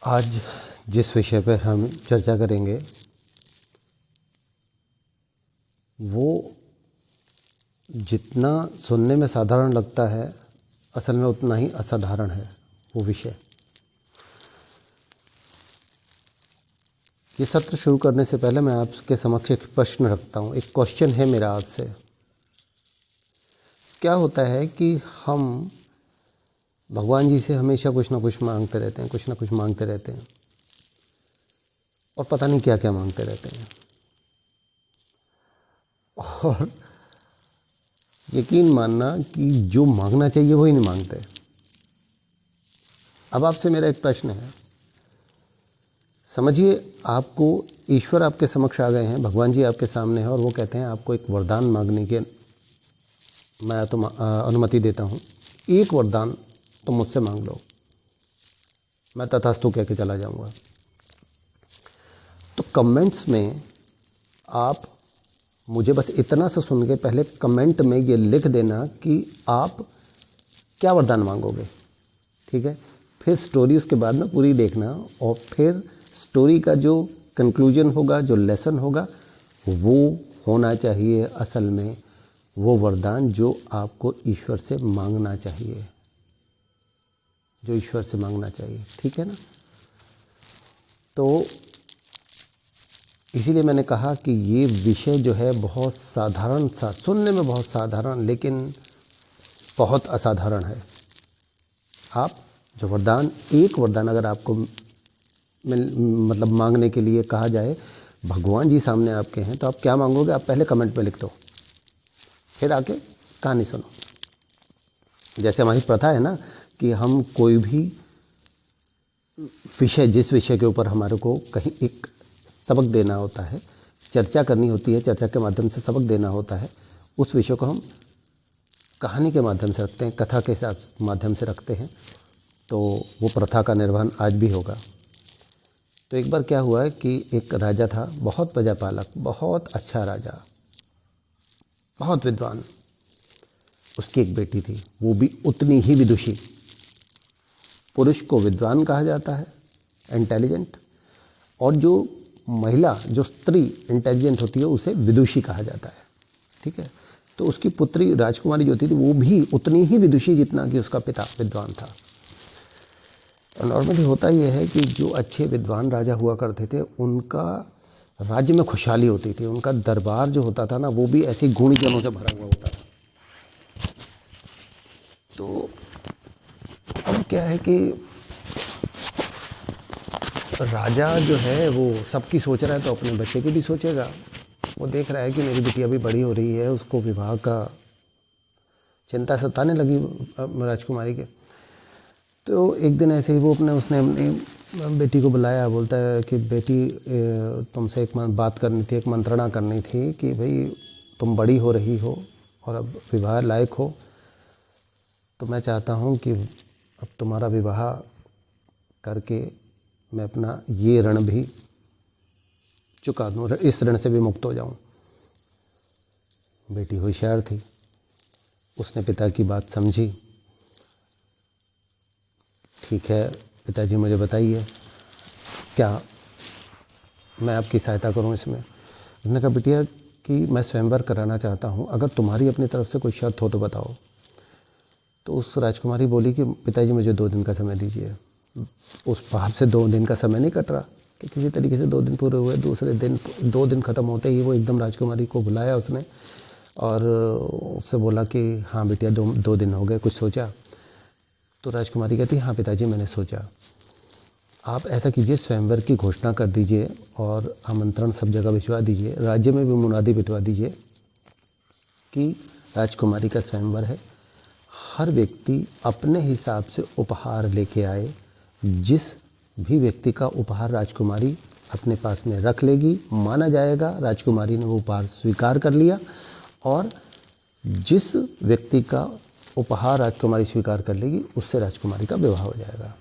आज जिस विषय पर हम चर्चा करेंगे वो जितना सुनने में साधारण लगता है असल में उतना ही असाधारण है वो विषय। ये सत्र शुरू करने से पहले मैं आपके समक्ष एक प्रश्न रखता हूँ। एक क्वेश्चन है मेरा आपसे। क्या होता है कि हम भगवान जी से हमेशा कुछ ना कुछ मांगते रहते हैं, कुछ ना कुछ मांगते रहते हैं और पता नहीं क्या क्या मांगते रहते हैं, और यकीन मानना कि जो मांगना चाहिए वही नहीं मांगते। अब आपसे मेरा एक प्रश्न है। समझिए, आपको ईश्वर आपके समक्ष आ गए हैं, भगवान जी आपके सामने हैं और वो कहते हैं आपको एक वरदान मांगने की मैं तो अनुमति देता हूँ। एक वरदान तुम मुझसे मांग लो, मैं तथास्तु कह के चला जाऊँगा। तो कमेंट्स में आप मुझे बस इतना सा सुन के पहले कमेंट में ये लिख देना कि आप क्या वरदान मांगोगे, ठीक है। फिर स्टोरी उसके बाद में पूरी देखना और फिर स्टोरी का जो कंक्लूजन होगा, जो लेसन होगा, वो होना चाहिए असल में वो वरदान जो आपको ईश्वर से मांगना चाहिए, जो ईश्वर से मांगना चाहिए, ठीक है ना। तो इसीलिए मैंने कहा कि ये विषय जो है बहुत साधारण सा, सुनने में बहुत साधारण लेकिन बहुत असाधारण है। आप जो वरदान, एक वरदान अगर आपको मतलब मांगने के लिए कहा जाए, भगवान जी सामने आपके हैं, तो आप क्या मांगोगे? आप पहले कमेंट में लिख दो, फिर आके कहानी सुनो। जैसे हमारी प्रथा है ना कि हम कोई भी विषय, जिस विषय के ऊपर हमारे को कहीं एक सबक देना होता है, चर्चा करनी होती है, चर्चा के माध्यम से सबक देना होता है, उस विषय को हम कहानी के माध्यम से रखते हैं, कथा के माध्यम से रखते हैं। तो वो प्रथा का निर्वहन आज भी होगा। तो एक बार क्या हुआ है कि एक राजा था, बहुत प्रजापालक, बहुत अच्छा राजा, बहुत विद्वान। उसकी एक बेटी थी, वो भी उतनी ही विदुषी। पुरुष को विद्वान कहा जाता है, इंटेलिजेंट, और जो महिला, जो स्त्री इंटेलिजेंट होती है, उसे विदुषी कहा जाता है, ठीक है। तो उसकी पुत्री राजकुमारी जो थी वो भी उतनी ही विदुषी जितना कि उसका पिता विद्वान था। नॉर्मली होता यह है कि जो अच्छे विद्वान राजा हुआ करते थे उनका राज्य में खुशहाली होती थी, उनका दरबार जो होता था ना वो भी ऐसे गुणीजनों से भरा हुआ होता था। तो अब क्या है कि राजा जो है वो सबकी सोच रहा है, तो अपने बच्चे की भी सोचेगा। वो देख रहा है कि मेरी बिटिया भी बड़ी हो रही है, उसको विवाह का चिंता सताने लगी राजकुमारी के। तो एक दिन ऐसे ही उसने अपनी बेटी को बुलाया, बोलता है कि बेटी, तुमसे एक बात करनी थी, एक मंत्रणा करनी थी कि भाई तुम बड़ी हो रही हो और अब विवाह लायक हो, तो मैं चाहता हूँ कि अब तुम्हारा विवाह करके मैं अपना ये ऋण भी चुका दूँ, इस ऋण से भी मुक्त हो जाऊँ। बेटी होशियार थी, उसने पिता की बात समझी। ठीक है पिताजी, मुझे बताइए क्या मैं आपकी सहायता करूं इसमें। उसने कहा बिटिया कि मैं स्वयंवर कराना चाहता हूं, अगर तुम्हारी अपनी तरफ से कोई शर्त हो तो बताओ। तो उस राजकुमारी बोली कि पिताजी मुझे 2 दिन का समय दीजिए। उस बाप से 2 दिन का समय नहीं कट रहा कि किसी तरीके से 2 दिन पूरे हुए। दूसरे दिन 2 दिन ख़त्म होते ही वो एकदम राजकुमारी को बुलाया उसने और उससे बोला कि हाँ बिटिया 2 दिन हो गए, कुछ सोचा? तो राजकुमारी कहती हाँ पिताजी मैंने सोचा। आप ऐसा कीजिए, स्वयंवर की घोषणा कर दीजिए और आमंत्रण सब जगह भिजवा दीजिए, राज्य में भी मुनादी बिठवा दीजिए कि राजकुमारी का स्वयंवर है। हर व्यक्ति अपने हिसाब से उपहार लेके आए। जिस भी व्यक्ति का उपहार राजकुमारी अपने पास में रख लेगी, माना जाएगा राजकुमारी ने वो उपहार स्वीकार कर लिया, और जिस व्यक्ति का उपहार राजकुमारी स्वीकार कर लेगी उससे राजकुमारी का विवाह हो जाएगा।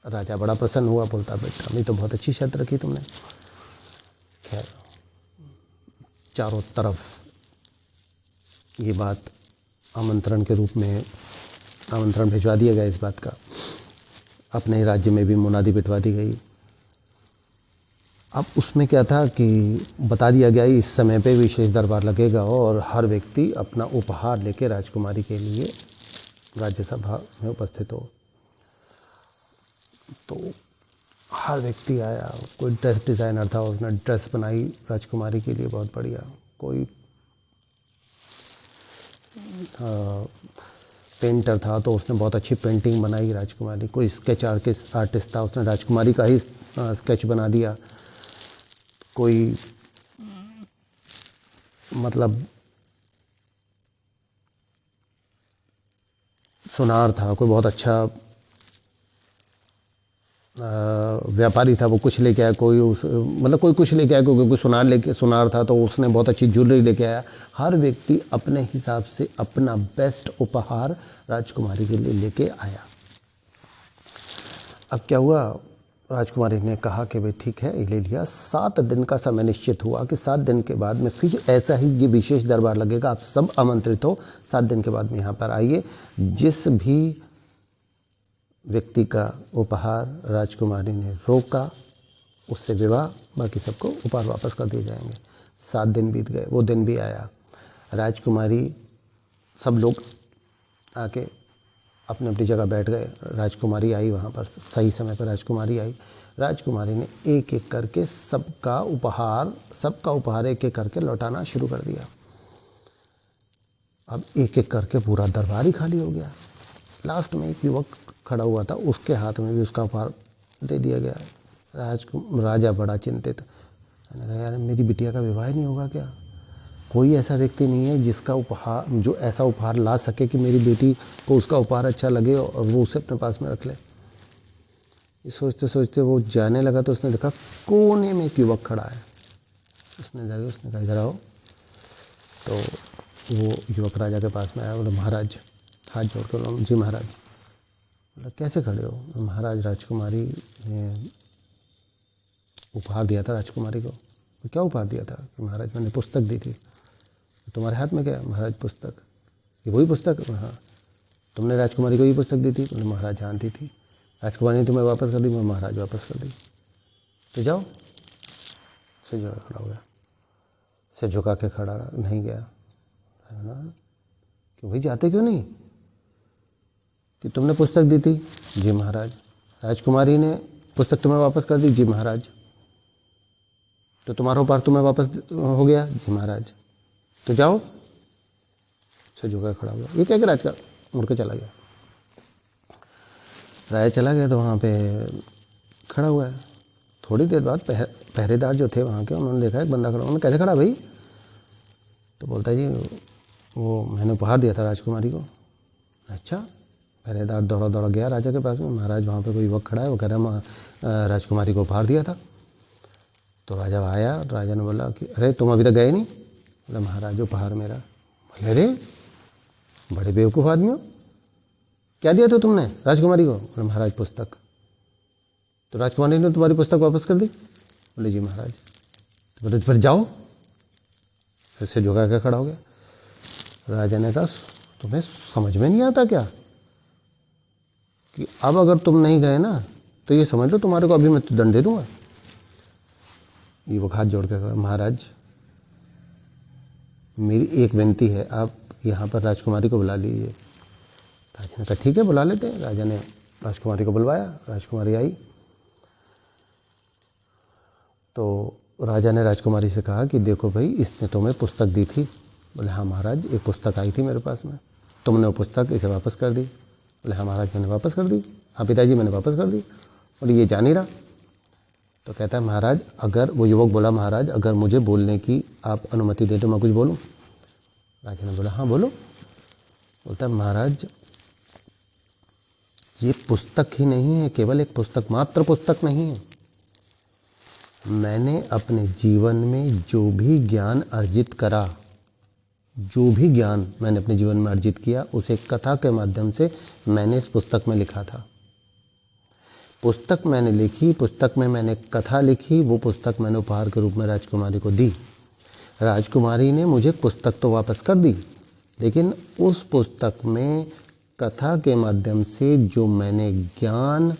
राजा बड़ा प्रसन्न हुआ, बोलता बेटा नहीं तो बहुत अच्छी शर्त रखी तुमने। खैर चारों तरफ ये बात आमंत्रण के रूप में आमंत्रण भिजवा दिया गया इस बात का। अपने ही राज्य में भी मुनादी बिठवा दी गई। अब उसमें क्या था कि बता दिया गया इस समय पे विशेष दरबार लगेगा और हर व्यक्ति अपना उपहार लेके राजकुमारी के लिए राज्यसभा में उपस्थित हो। तो हर व्यक्ति आया, कोई ड्रेस डिज़ाइनर था, उसने ड्रेस बनाई राजकुमारी के लिए बहुत बढ़िया, कोई पेंटर था तो उसने बहुत अच्छी पेंटिंग बनाई राजकुमारी, कोई स्केच आर्टिस्ट था, उसने राजकुमारी का ही स्केच बना दिया, कोई मतलब सुनार था, कोई बहुत अच्छा व्यापारी था, वो कुछ लेके आया, कोई मतलब कोई कुछ लेके आया, कोई सुनार था तो उसने बहुत अच्छी ज्वेलरी लेके आया। हर व्यक्ति अपने हिसाब से अपना बेस्ट उपहार राजकुमारी के लिए लेके आया। अब क्या हुआ, राजकुमारी ने कहा कि भाई ठीक है, ले लिया। 7 दिन का समय निश्चित हुआ कि 7 दिन के बाद में फिर ऐसा ही ये विशेष दरबार लगेगा, आप सब आमंत्रित हो, 7 दिन के बाद में यहाँ पर आइए। जिस भी व्यक्ति का उपहार राजकुमारी ने रोका उससे विवाह, बाकी सबको उपहार वापस कर दिए जाएंगे। 7 दिन बीत गए, वो दिन भी आया। राजकुमारी, सब लोग आके अपनी अपनी जगह बैठ गए। राजकुमारी आई वहाँ पर, सही समय पर राजकुमारी आई। राजकुमारी ने एक एक करके सबका उपहार एक एक करके लौटाना शुरू कर दिया। अब एक एक करके पूरा दरबार ही खाली हो गया। लास्ट में एक युवक खड़ा हुआ था, उसके हाथ में भी उसका उपहार दे दिया गया। राजा बड़ा चिंतित, मैंने कहा यार मेरी बिटिया का विवाह नहीं होगा क्या? कोई ऐसा व्यक्ति नहीं है जिसका उपहार, जो ऐसा उपहार ला सके कि मेरी बेटी को उसका उपहार अच्छा लगे और वो उसे अपने पास में रख ले। ये सोचते सोचते वो जाने लगा तो उसने देखा कोने में एक युवक खड़ा है। उसने कहा इधर आओ। तो वो युवक राजा के पास में आया, बोले महाराज, हाथ जोड़ कर बोला जी महाराज। बोला कैसे खड़े हो? महाराज राजकुमारी ने उपहार दिया था राजकुमारी को। क्या उपहार दिया था? महाराज मैंने पुस्तक दी थी। तुम्हारे हाथ में क्या? महाराज पुस्तक। ये वही पुस्तक? हाँ। तुमने राजकुमारी को ये पुस्तक दी थी? बोले महाराज हाँ दी थी। राजकुमारी ने तुम्हें वापस कर दी? मैं महाराज वापस कर दी। तो जाओ। से जो खड़ा हो गया, से झुका के खड़ा नहीं गया। कि भाई जाते क्यों नहीं? कि तुमने पुस्तक दी थी? जी महाराज। राजकुमारी ने पुस्तक तुम्हें वापस कर दी? जी महाराज। तो तुम्हारा उपहार तुम्हें वापस हो गया? जी महाराज। तो जाओ। से झुका खड़ा हो गया। ये क्या कि राज का मुड़ के चला गया। राजा चला गया तो वहाँ पे खड़ा हुआ है। थोड़ी देर बाद पहरेदार जो थे वहाँ के, उन्होंने देखा एक बंदा खड़ा। उन्होंने कैसे खड़ा भाई? तो बोलता है जी वो मैंने उपहार दिया था राजकुमारी को। अच्छा। पहरेदार दौड़ा दौड़ा गया राजा के पास में। महाराज वहाँ पे कोई युवक खड़ा है, वो कह रहा राजकुमारी को उपहार दिया था। तो राजा आया, राजा ने बोला कि अरे तुम अभी तक गए नहीं? बोला महाराज उपहार मेरा। बोले अरे बड़े बेवकूफ़ आदमी हो, क्या दिया था तुमने राजकुमारी को? बोले महाराज पुस्तक। तो राजकुमारी ने तुम्हारी पुस्तक वापस कर दी? बोले जी महाराज। तो बोले फिर जाओ। फिर से झुका के खड़ा हो गया। राजा ने कहा तुम्हें समझ में नहीं आता क्या कि अब अगर तुम नहीं गए ना तो ये समझ लो तुम्हारे को अभी मैं दंड दे दूंगा। ये वो हाथ जोड़ के खड़ा, महाराज मेरी एक विनती है, आप यहाँ पर राजकुमारी को बुला लीजिए। राजा ने कहा ठीक है बुला लेते हैं। राजा ने राजकुमारी को बुलवाया। राजकुमारी आई तो राजा ने राजकुमारी से कहा कि देखो भाई इसने तुम्हें पुस्तक दी थी। बोले हाँ महाराज एक पुस्तक आई थी मेरे पास में, तुमने वो पुस्तक इसे वापस कर दी? बोले हाँ महाराज मैंने वापस कर दी। हाँ पिताजी मैंने वापस कर दी। बोले ये जा नहीं रहा। तो कहता है महाराज अगर, वो युवक बोला महाराज अगर मुझे बोलने की आप अनुमति दे तो मैं कुछ बोलूँ? राजा ने बोला हाँ बोलो। बोलता है महाराज ये पुस्तक ही नहीं है, केवल एक पुस्तक, मात्र पुस्तक नहीं है। मैंने अपने जीवन में जो भी ज्ञान अर्जित करा, जो भी ज्ञान मैंने अपने जीवन में अर्जित किया, उसे कथा के माध्यम से मैंने इस पुस्तक में लिखा था। पुस्तक मैंने लिखी, पुस्तक में मैंने कथा लिखी, वो पुस्तक मैंने उपहार के रूप में राजकुमारी को दी। राजकुमारी ने मुझे पुस्तक तो वापस कर दी, लेकिन उस पुस्तक में कथा के माध्यम से जो मैंने ज्ञान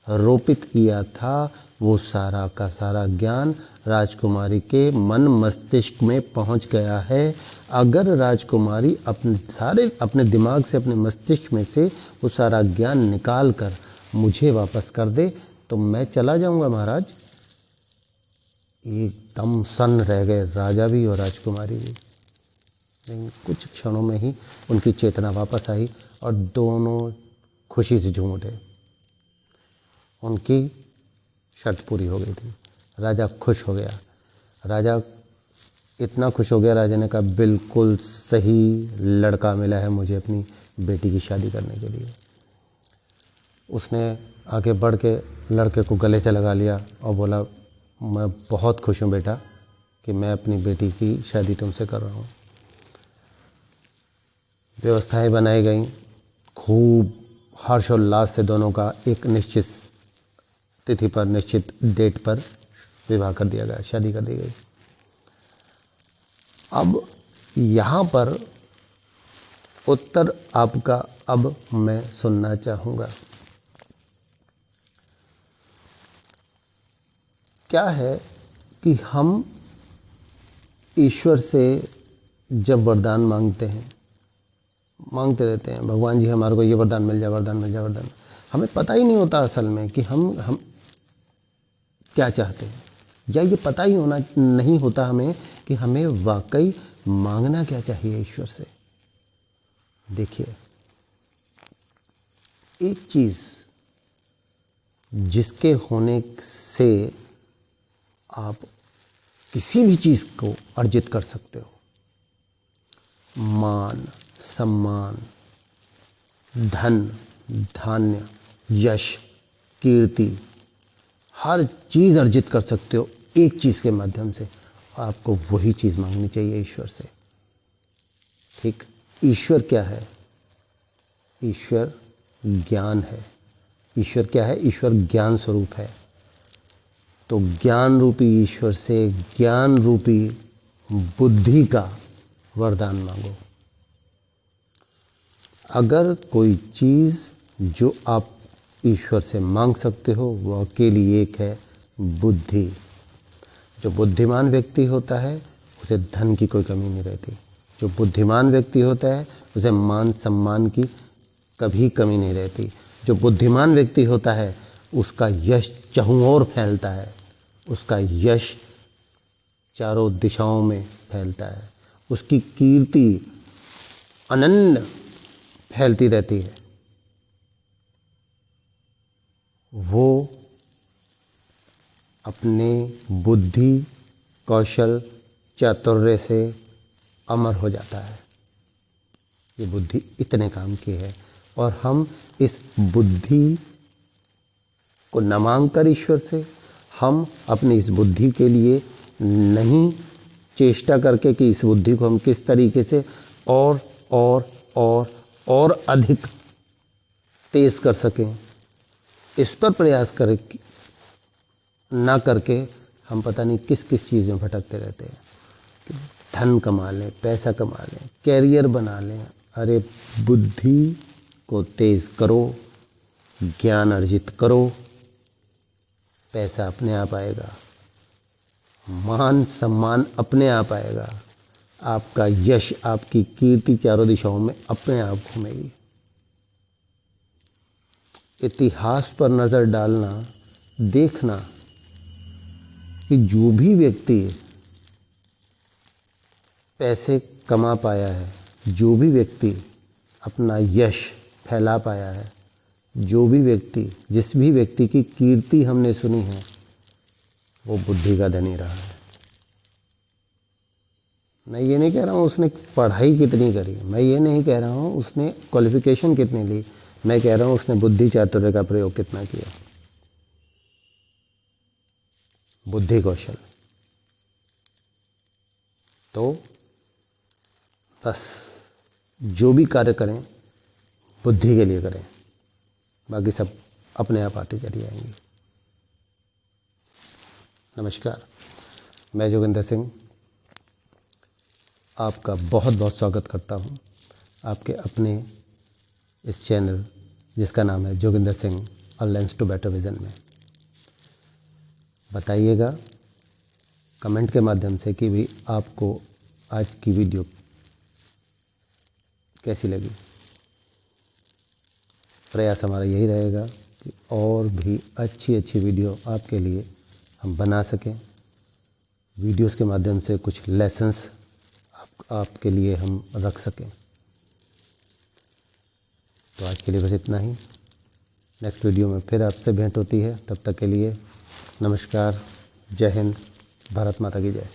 रोपित किया था, वो सारा का सारा ज्ञान राजकुमारी के मन मस्तिष्क में पहुंच गया है। अगर राजकुमारी अपने दिमाग से, अपने मस्तिष्क में से वो सारा ज्ञान निकाल कर मुझे वापस कर दे तो मैं चला जाऊंगा महाराज। एकदम सन्न रह गए राजा भी और राजकुमारी भी। लेकिन कुछ क्षणों में ही उनकी चेतना वापस आई और दोनों खुशी से झूम उठे। उनकी शर्त पूरी हो गई थी। राजा खुश हो गया। राजा इतना खुश हो गया, राजा ने कहा बिल्कुल सही लड़का मिला है मुझे अपनी बेटी की शादी करने के लिए। उसने आगे बढ़ के लड़के को गले से लगा लिया और बोला मैं बहुत खुश हूँ बेटा कि मैं अपनी बेटी की शादी तुमसे कर रहा हूँ। व्यवस्थाएं बनाई गई, खूब हर्षोल्लास से दोनों का एक निश्चित तिथि पर, निश्चित डेट पर विवाह कर दिया गया, शादी कर दी गई। अब यहाँ पर उत्तर आपका अब मैं सुनना चाहूँगा। क्या है कि हम ईश्वर से जब वरदान मांगते हैं, मांगते रहते हैं भगवान जी हमारे को ये वरदान मिल जाए, वरदान मिल जाए, वरदान, हमें पता ही नहीं होता असल में कि हम क्या चाहते हैं, या ये पता ही होना नहीं होता हमें कि हमें वाकई मांगना क्या चाहिए ईश्वर से। देखिए, एक चीज़ जिसके होने से आप किसी भी चीज़ को अर्जित कर सकते हो, मान, सम्मान, धन, धान्य, यश, कीर्ति, हर चीज़ अर्जित कर सकते हो एक चीज़ के माध्यम से। आपको वही चीज़ मांगनी चाहिए ईश्वर से। ठीक, ईश्वर क्या है? ईश्वर ज्ञान है। ईश्वर क्या है? ईश्वर ज्ञान स्वरूप है। तो ज्ञान रूपी ईश्वर से ज्ञान रूपी बुद्धि का वरदान मांगो। अगर कोई चीज़ जो आप ईश्वर से मांग सकते हो वो अकेली एक है, बुद्धि। जो बुद्धिमान व्यक्ति होता है उसे धन की कोई कमी नहीं रहती। जो बुद्धिमान व्यक्ति होता है उसे मान सम्मान की कभी कमी नहीं रहती। जो बुद्धिमान व्यक्ति होता है उसका यश चहुं ओर फैलता है, उसका यश चारों दिशाओं में फैलता है, उसकी कीर्ति अनन्य फैलती रहती है। वो अपने बुद्धि, कौशल, चातुर्य से अमर हो जाता है। ये बुद्धि इतने काम की है और हम इस बुद्धि को न मांग कर ईश्वर से, हम अपनी इस बुद्धि के लिए नहीं चेष्टा करके कि इस बुद्धि को हम किस तरीके से और अधिक तेज कर सकें, इस पर प्रयास करें ना करके हम पता नहीं किस किस चीज़ में भटकते रहते हैं। धन कमा लें, पैसा कमा लें, कैरियर बना लें। अरे बुद्धि को तेज करो, ज्ञान अर्जित करो, पैसा अपने आप आएगा, मान सम्मान अपने आप आएगा, आपका यश, आपकी कीर्ति चारों दिशाओं में अपने आप घूमेगी। इतिहास पर नज़र डालना, देखना कि जो भी व्यक्ति पैसे कमा पाया है, जो भी व्यक्ति अपना यश फैला पाया है, जो भी व्यक्ति, जिस भी व्यक्ति की कीर्ति हमने सुनी है, वो बुद्धि का धनी रहा है। मैं ये नहीं कह रहा हूँ उसने पढ़ाई कितनी करी, मैं ये नहीं कह रहा हूँ उसने क्वालिफिकेशन कितनी ली, मैं कह रहा हूँ उसने बुद्धि चातुर्य का प्रयोग कितना किया। बुद्धि कौशल। तो बस जो भी कार्य करें बुद्धि के लिए करें, बाकी सब अपने आप आती चली जाएंगी। नमस्कार, मैं जोगिंदर सिंह आपका बहुत बहुत स्वागत करता हूं आपके अपने इस चैनल जिसका नाम है Joginder Singh a lens to better vision में। बताइएगा कमेंट के माध्यम से कि भी आपको आज की वीडियो कैसी लगी। प्रयास हमारा यही रहेगा कि और भी अच्छी अच्छी वीडियो आपके लिए हम बना सकें, वीडियोस के माध्यम से कुछ लेसन्स आपके लिए हम रख सकें। तो आज के लिए बस इतना ही। नेक्स्ट वीडियो में फिर आपसे भेंट होती है। तब तक के लिए नमस्कार, जय हिंद, भारत माता की जय।